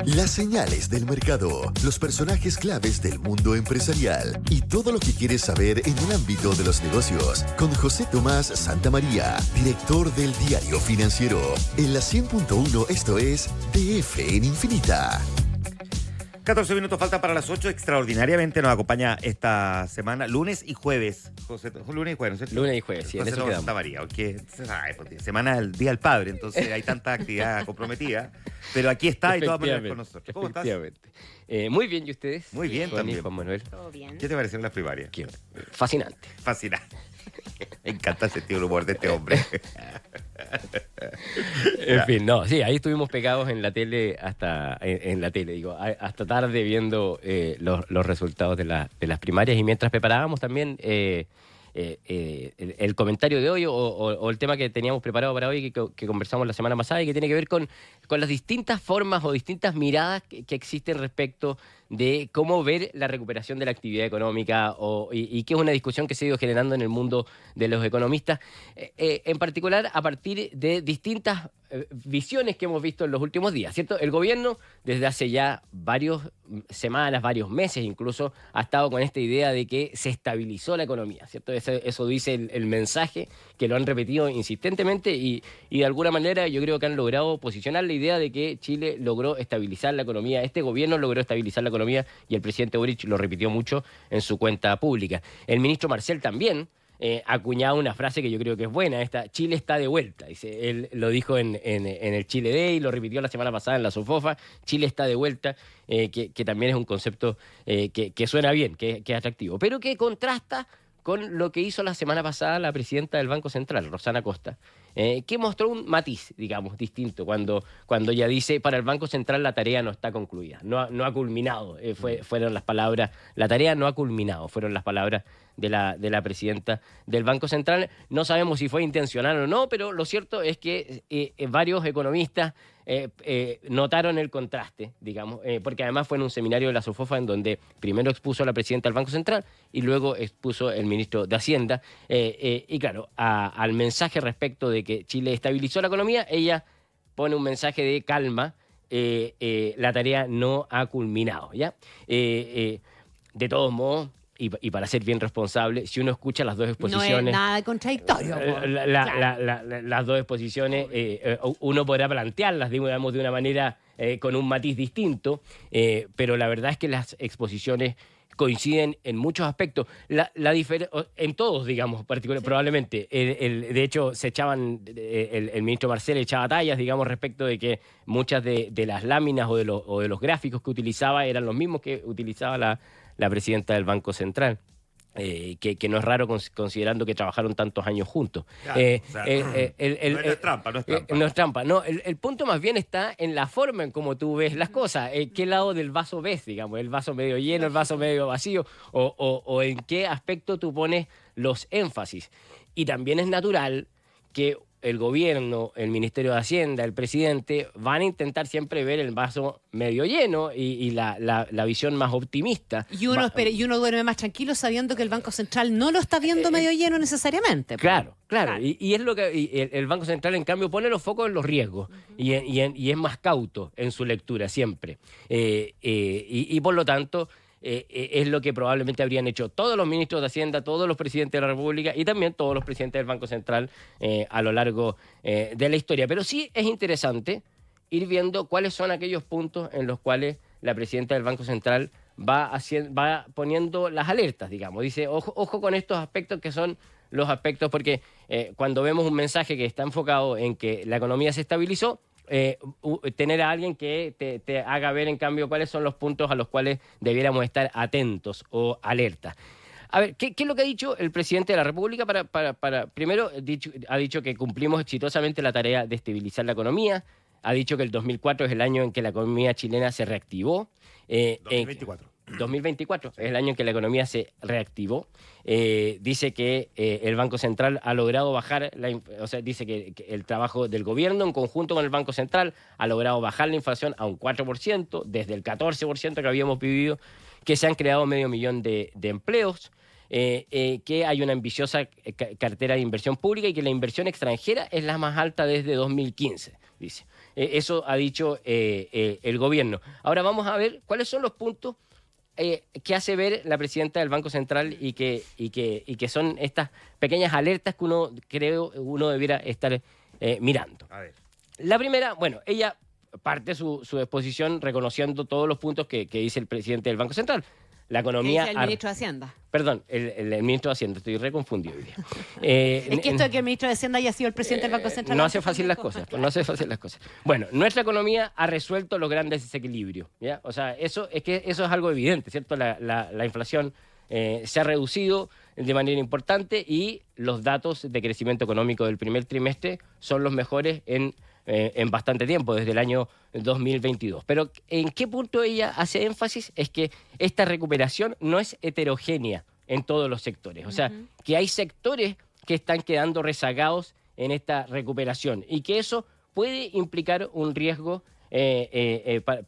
Las señales del mercado, los personajes claves del mundo empresarial y todo lo que quieres saber en el ámbito de los negocios con José Tomás Santamaría, director del Diario Financiero. En la 100.1 esto es DF en Infinita. 14 minutos faltan para las 8. Extraordinariamente nos acompaña esta semana, lunes y jueves. José, lunes y jueves, ¿no es cierto? Lunes y jueves, sí, en eso quedamos. Santa María, porque semana del Día del Padre, entonces hay tanta actividad comprometida. Pero aquí está y todas maneras con nosotros. ¿Cómo estás? Muy bien, ¿y ustedes? Muy bien también. Juan Manuel. Todo bien. ¿Qué te parecieron las primarias? Fascinante. Fascinante. Me encanta el sentido del humor de este hombre. En fin, no, sí, ahí estuvimos pegados en la tele hasta tarde viendo los resultados de las primarias, y mientras preparábamos también el comentario de hoy o el tema que teníamos preparado para hoy, que conversamos la semana pasada, y que tiene que ver con las distintas formas o distintas miradas que existen respecto de cómo ver la recuperación de la actividad económica y que es una discusión que se ha ido generando en el mundo de los economistas, en particular a partir de distintas visiones que hemos visto en los últimos días, ¿cierto? El gobierno desde hace ya varias semanas, varios meses incluso, ha estado con esta idea de que se estabilizó la economía, ¿cierto? Eso dice el mensaje, que lo han repetido insistentemente y de alguna manera yo creo que han logrado posicionar la idea de que Chile logró estabilizar la economía, este gobierno logró estabilizar la economía, y el presidente Boric lo repitió mucho en su cuenta pública. El ministro Marcel también acuñaba una frase que yo creo que es buena, Chile está de vuelta. Dice, él lo dijo en el Chile Day, lo repitió la semana pasada en la SOFOFA, Chile está de vuelta, que también es un concepto que suena bien, que es atractivo, pero que contrasta con lo que hizo la semana pasada la presidenta del Banco Central, Rosana Costa, que mostró un matiz, digamos, distinto, cuando ella dice, para el Banco Central la tarea no está concluida, no ha culminado, fueron las palabras, la tarea no ha culminado, fueron las palabras de la presidenta del Banco Central. No sabemos si fue intencional o no, pero lo cierto es que varios economistas notaron el contraste, digamos, porque además fue en un seminario de la SOFOFA en donde primero expuso la presidenta del Banco Central y luego expuso el ministro de Hacienda, y claro, al mensaje respecto de que Chile estabilizó la economía, ella pone un mensaje de calma, la tarea no ha culminado, ¿ya? De todos modos, y para ser bien responsable, si uno escucha las dos exposiciones... No es nada contradictorio. Las dos exposiciones, uno podrá plantearlas, digamos, de una manera con un matiz distinto, pero la verdad es que las exposiciones coinciden en muchos aspectos, en todos, digamos, particular, probablemente. De hecho, se echaban, el ministro Marcel echaba tallas, digamos, respecto de que muchas de las láminas o de los gráficos que utilizaba eran los mismos que utilizaba la presidenta del Banco Central. Que no es raro considerando que trabajaron tantos años juntos. Claro, no es trampa. No es trampa. No, el punto más bien está en la forma en cómo tú ves las cosas. ¿Qué lado del vaso ves, digamos? ¿El vaso medio lleno, el vaso medio vacío? ¿O en qué aspecto tú pones los énfasis? Y también es natural que el gobierno, el Ministerio de Hacienda, el presidente, van a intentar siempre ver el vaso medio lleno y la visión más optimista. Y uno duerme más tranquilo sabiendo que el Banco Central no lo está viendo medio lleno necesariamente. Claro. Y es lo que el Banco Central, en cambio, pone los focos en los riesgos, y es más cauto en su lectura siempre. Y por lo tanto... es lo que probablemente habrían hecho todos los ministros de Hacienda, todos los presidentes de la República y también todos los presidentes del Banco Central a lo largo de la historia. Pero sí es interesante ir viendo cuáles son aquellos puntos en los cuales la presidenta del Banco Central va poniendo las alertas, digamos. Dice, ojo con estos aspectos que son los aspectos, porque cuando vemos un mensaje que está enfocado en que la economía se estabilizó, tener a alguien que te haga ver, en cambio, cuáles son los puntos a los cuales debiéramos estar atentos o alerta. A ver, ¿qué es lo que ha dicho el presidente de la República? Primero, ha dicho que cumplimos exitosamente la tarea de estabilizar la economía. Ha dicho que el 2004 es el año en que la economía chilena se reactivó. 2024 es el año en que la economía se reactivó. Dice que el Banco Central ha logrado bajar, dice que el trabajo del gobierno en conjunto con el Banco Central ha logrado bajar la inflación a un 4%, desde el 14% que habíamos vivido, que se han creado 500.000 de empleos, que hay una ambiciosa cartera de inversión pública y que la inversión extranjera es la más alta desde 2015, dice. Eso ha dicho el gobierno. Ahora vamos a ver cuáles son los puntos que hace ver la presidenta del Banco Central y que son estas pequeñas alertas que uno debiera estar mirando. A ver. La primera, bueno, ella parte su exposición reconociendo todos los puntos que dice el presidente del Banco Central. La ¿Qué economía... dice el ministro de Hacienda? Perdón, el ministro de Hacienda, estoy reconfundido hoy día. Es que esto de que el ministro de Hacienda haya sido el presidente del Banco Central... No hace fácil las cosas, no hace fácil las cosas. Bueno, nuestra economía ha resuelto los grandes desequilibrios, ¿ya? O sea, eso es algo evidente, ¿cierto? La inflación se ha reducido de manera importante y los datos de crecimiento económico del primer trimestre son los mejores en bastante tiempo, desde el año 2022. Pero ¿en qué punto ella hace énfasis? Es que esta recuperación no es heterogénea en todos los sectores. O sea, que hay sectores que están quedando rezagados en esta recuperación y que eso puede implicar un riesgo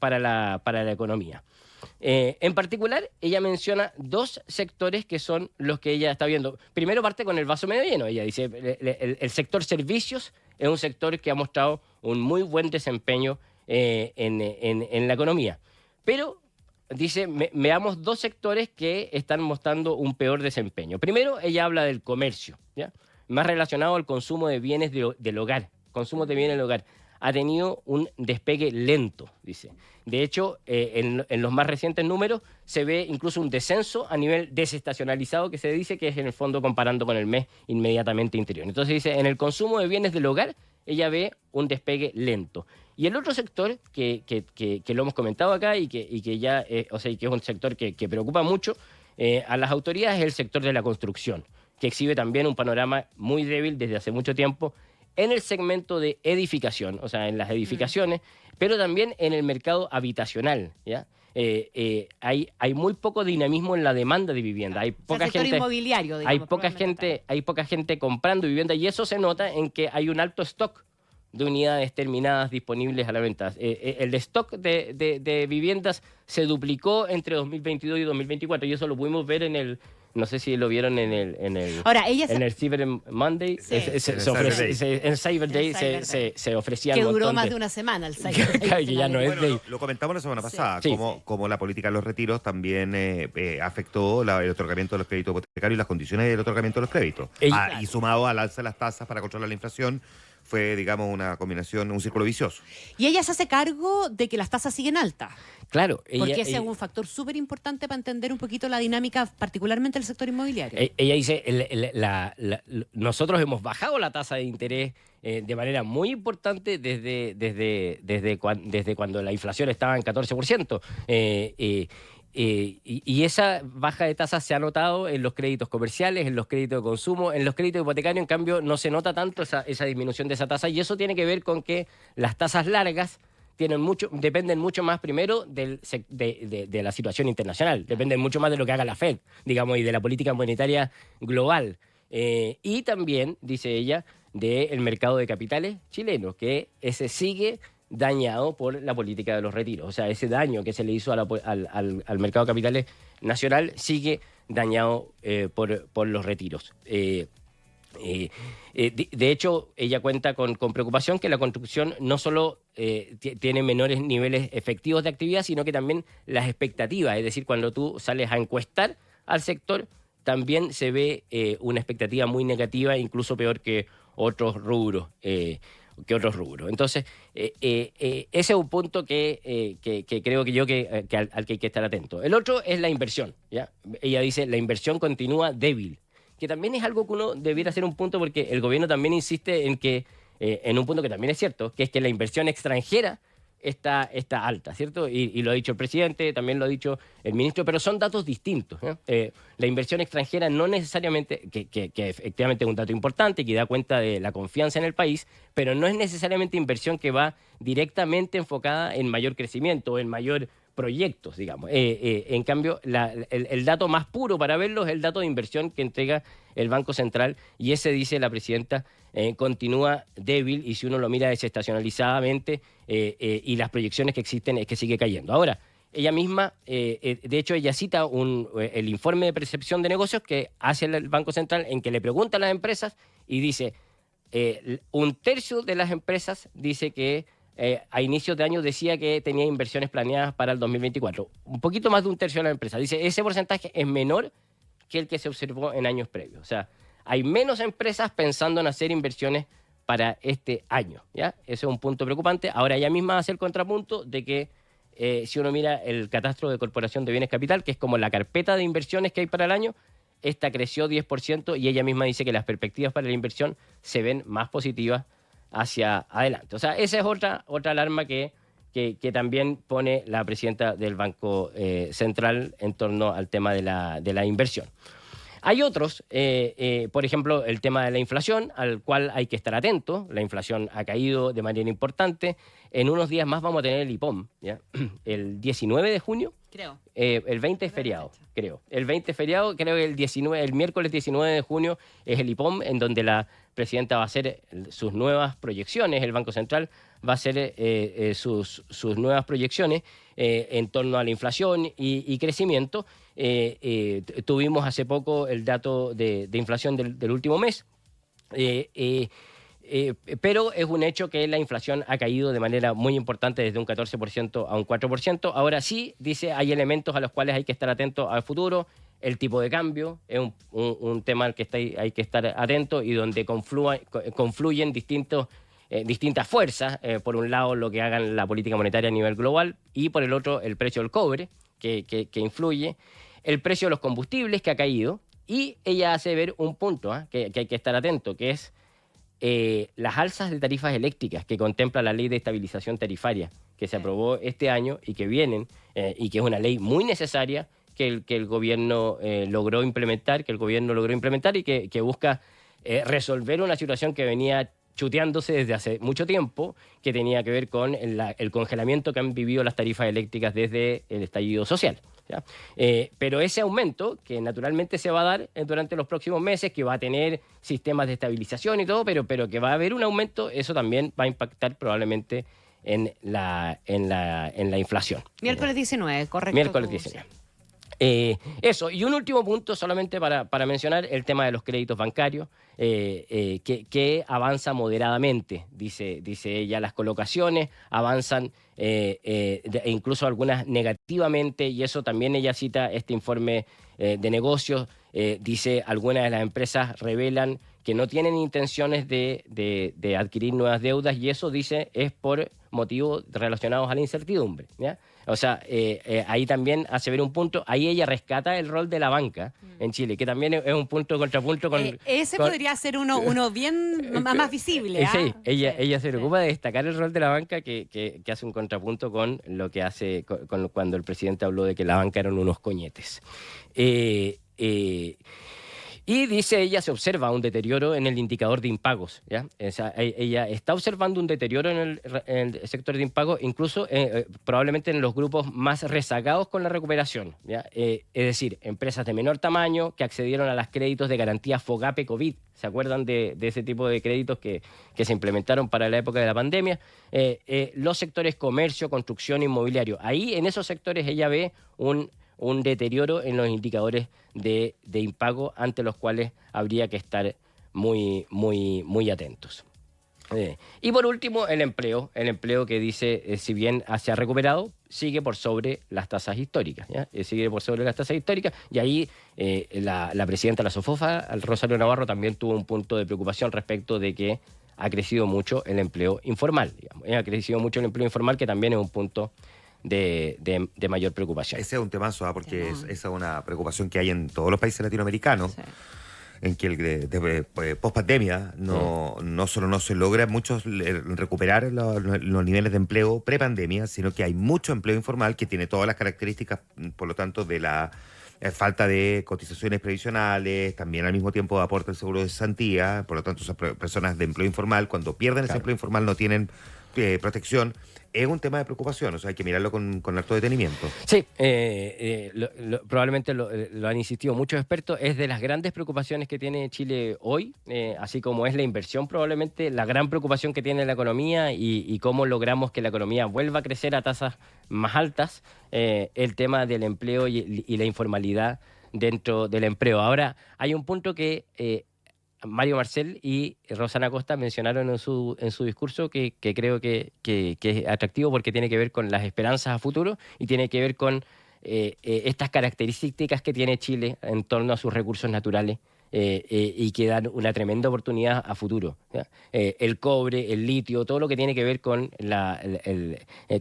para la economía. En particular, ella menciona dos sectores que son los que ella está viendo. Primero parte con el vaso medio lleno. Ella dice, el sector servicios es un sector que ha mostrado un muy buen desempeño en la economía. Pero, dice, veamos dos sectores que están mostrando un peor desempeño. Primero, ella habla del comercio, ¿ya? Más relacionado al consumo de bienes del hogar. Consumo de bienes del hogar. Ha tenido un despegue lento, dice. De hecho, en los más recientes números se ve incluso un descenso a nivel desestacionalizado que se dice que es en el fondo comparando con el mes inmediatamente anterior. Entonces dice, en el consumo de bienes del hogar, ella ve un despegue lento. Y el otro sector que lo hemos comentado acá y que ya, o sea, y que es un sector que preocupa mucho a las autoridades es el sector de la construcción, que exhibe también un panorama muy débil desde hace mucho tiempo en el segmento de edificación, o sea, en las edificaciones, pero también en el mercado habitacional, ¿ya? Hay muy poco dinamismo en la demanda de vivienda. Hay poca el sector gente, inmobiliario, digamos, hay poca gente comprando vivienda y eso se nota en que hay un alto stock de unidades terminadas disponibles a la venta. El stock de viviendas se duplicó entre 2022 y 2024 y eso lo pudimos ver en el... No sé si lo vieron en el Ahora, ella en el Cyber Monday. Sí. En Cyber Day se ofrecía que un duró montón más de una semana el Cyber Day. Claro, que ya no es Bueno, Day. lo comentamos la semana pasada, Sí. como la política de los retiros también afectó el otorgamiento de los créditos hipotecarios y las condiciones del otorgamiento de los créditos. Y sumado al alza de las tasas para controlar la inflación, fue, digamos, una combinación, un círculo vicioso. Y ella se hace cargo de que las tasas siguen altas. Claro. Porque ese es un factor súper importante para entender un poquito la dinámica, particularmente del sector inmobiliario. Ella dice, nosotros hemos bajado la tasa de interés de manera muy importante desde cuando la inflación estaba en 14%. Y esa baja de tasas se ha notado en los créditos comerciales, en los créditos de consumo, en los créditos hipotecarios, en cambio, no se nota tanto esa disminución de esa tasa, y eso tiene que ver con que las tasas largas dependen mucho más primero de la situación internacional, dependen mucho más de lo que haga la Fed, digamos, y de la política monetaria global. Y también, dice ella, del mercado de capitales chileno, que ese sigue dañado por la política de los retiros. O sea, ese daño que se le hizo al mercado de capitales nacional sigue dañado por los retiros. De hecho, ella cuenta con preocupación que la construcción no solo tiene menores niveles efectivos de actividad, sino que también las expectativas, es decir, cuando tú sales a encuestar al sector, también se ve una expectativa muy negativa, incluso peor que otros rubros. Entonces, ese es un punto que creo al que hay que estar atento. El otro es la inversión, ¿ya? Ella dice, la inversión continúa débil, que también es algo que uno debiera hacer un punto porque el gobierno también insiste en un punto que también es cierto, que es que la inversión extranjera está alta, ¿cierto? Y lo ha dicho el presidente, también lo ha dicho el ministro, pero son datos distintos, ¿no? La inversión extranjera no necesariamente, que efectivamente es un dato importante, que da cuenta de la confianza en el país, pero no es necesariamente inversión que va directamente enfocada en mayor crecimiento o en mayor proyectos, digamos. En cambio, el dato más puro para verlo es el dato de inversión que entrega el Banco Central, y ese, dice la presidenta, continúa débil, y si uno lo mira desestacionalizadamente y las proyecciones que existen es que sigue cayendo. Ahora, ella misma, de hecho, ella cita el informe de percepción de negocios que hace el Banco Central, en que le pregunta a las empresas y dice, un tercio de las empresas dice que a inicios de año decía que tenía inversiones planeadas para el 2024. Un poquito más de un tercio de la empresa. Dice, ese porcentaje es menor que el que se observó en años previos. O sea, hay menos empresas pensando en hacer inversiones para este año, ¿ya? Ese es un punto preocupante. Ahora ella misma hace el contrapunto de que si uno mira el catastro de Corporación de Bienes Capital, que es como la carpeta de inversiones que hay para el año, esta creció 10% y ella misma dice que las perspectivas para la inversión se ven más positivas hacia adelante. O sea, esa es otra alarma que también pone la presidenta del Banco Central en torno al tema de la inversión. Hay otros, por ejemplo, el tema de la inflación, al cual hay que estar atento. La inflación ha caído de manera importante. En unos días más vamos a tener el IPOM, ¿ya? El 19 de junio. Creo. El 20 es feriado, creo. El 20 es feriado, creo que el miércoles 19 de junio es el IPOM, en donde la presidenta va a hacer sus nuevas proyecciones, el Banco Central va a hacer sus nuevas proyecciones en torno a la inflación y crecimiento. Tuvimos hace poco el dato de inflación del último mes, pero es un hecho que la inflación ha caído de manera muy importante desde un 14% a un 4%. Ahora sí, dice, hay elementos a los cuales hay que estar atentos al futuro. El tipo de cambio es un tema al que hay que estar atento y donde confluyen distintas fuerzas. Por un lado, lo que hagan la política monetaria a nivel global y por el otro, el precio del cobre, que influye. El precio de los combustibles, que ha caído. Y ella hace ver un punto que hay que estar atento, que es las alzas de tarifas eléctricas que contempla la Ley de Estabilización Tarifaria que se aprobó este año y que vienen, y que es una ley muy necesaria que el gobierno logró implementar y que busca resolver una situación que venía chuteándose desde hace mucho tiempo, que tenía que ver con el congelamiento que han vivido las tarifas eléctricas desde el estallido social, ¿ya? Pero ese aumento, que naturalmente se va a dar durante los próximos meses, que va a tener sistemas de estabilización y todo, pero que va a haber un aumento, eso también va a impactar probablemente en la inflación. Miércoles 19, correcto. Miércoles 19. Eso, y un último punto solamente para mencionar el tema de los créditos bancarios, que avanza moderadamente, dice ella. Las colocaciones avanzan incluso algunas negativamente, y eso también ella cita este informe de negocios. Dice, algunas de las empresas revelan que no tienen intenciones de adquirir nuevas deudas, y eso, dice, es por motivos relacionados a la incertidumbre, ¿ya? O sea, ahí también hace ver un punto. Ahí ella rescata el rol de la banca en Chile, que también es un punto contrapunto con... Ese podría ser uno bien más visible. Sí, ella se preocupa de destacar el rol de la banca, que hace un contrapunto con lo que hace cuando el presidente habló de que la banca eran unos coñetes. Y dice ella, se observa un deterioro en el indicador de impagos, ¿ya? O sea, ella está observando un deterioro en el sector de impagos, incluso probablemente en los grupos más rezagados con la recuperación, ¿ya? Es decir, empresas de menor tamaño que accedieron a los créditos de garantía FOGAPE COVID. ¿Se acuerdan de ese tipo de créditos que se implementaron para la época de la pandemia? Los sectores comercio, construcción, inmobiliario. Ahí, en esos sectores, ella ve un deterioro en los indicadores de impago, ante los cuales habría que estar muy atentos. Y por último, el empleo que dice, si bien se ha recuperado, sigue por sobre las tasas históricas, ¿ya? Sigue por sobre las tasas históricas, y ahí la presidenta de la SOFOFA, Rosario Navarro, también tuvo un punto de preocupación respecto de que ha crecido mucho el empleo informal, digamos. Ha crecido mucho el empleo informal, que también es un punto de mayor preocupación. Ese es un temazo, porque esa es una preocupación que hay en todos los países latinoamericanos, sí, en que post pandemia no solo no se logra recuperar los niveles de empleo pre-pandemia, sino que hay mucho empleo informal que tiene todas las características, por lo tanto, de la falta de cotizaciones previsionales, también al mismo tiempo aporta el seguro de cesantía. Por lo tanto, esas personas de empleo informal, cuando pierden ese empleo informal, no tienen protección. Es un tema de preocupación, o sea, hay que mirarlo con harto detenimiento. Sí, probablemente lo han insistido muchos expertos, es de las grandes preocupaciones que tiene Chile hoy, así como es la inversión, probablemente la gran preocupación que tiene la economía y cómo logramos que la economía vuelva a crecer a tasas más altas, el tema del empleo y la informalidad dentro del empleo. Ahora, hay un punto que Mario Marcel y Rosana Costa mencionaron en su discurso que creo que es atractivo porque tiene que ver con las esperanzas a futuro y tiene que ver con estas características que tiene Chile en torno a sus recursos naturales y que dan una tremenda oportunidad a futuro. El cobre, el litio, todo lo que tiene que ver con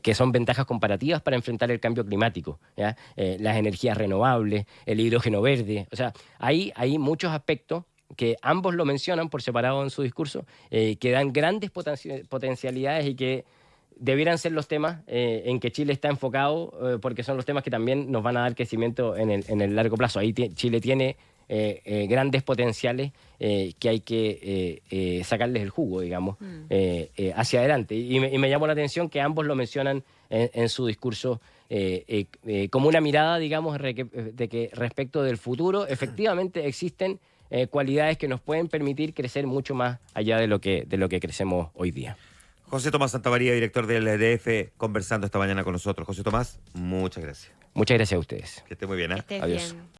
que son ventajas comparativas para enfrentar el cambio climático, las energías renovables, el hidrógeno verde. O sea, hay muchos aspectos que ambos lo mencionan por separado en su discurso, que dan grandes potencialidades y que debieran ser los temas en que Chile está enfocado, porque son los temas que también nos van a dar crecimiento en el largo plazo. Ahí Chile tiene grandes potenciales que hay que sacarles el jugo, digamos, hacia adelante. Y me llamó la atención que ambos lo mencionan en su discurso como una mirada, digamos, de que respecto del futuro efectivamente existen cualidades que nos pueden permitir crecer mucho más allá de lo que crecemos hoy día. José Tomás Santamaría, director del EDF, conversando esta mañana con nosotros. José Tomás, muchas gracias. Muchas gracias a ustedes. Que esté muy bien. Que estés Adiós. bien.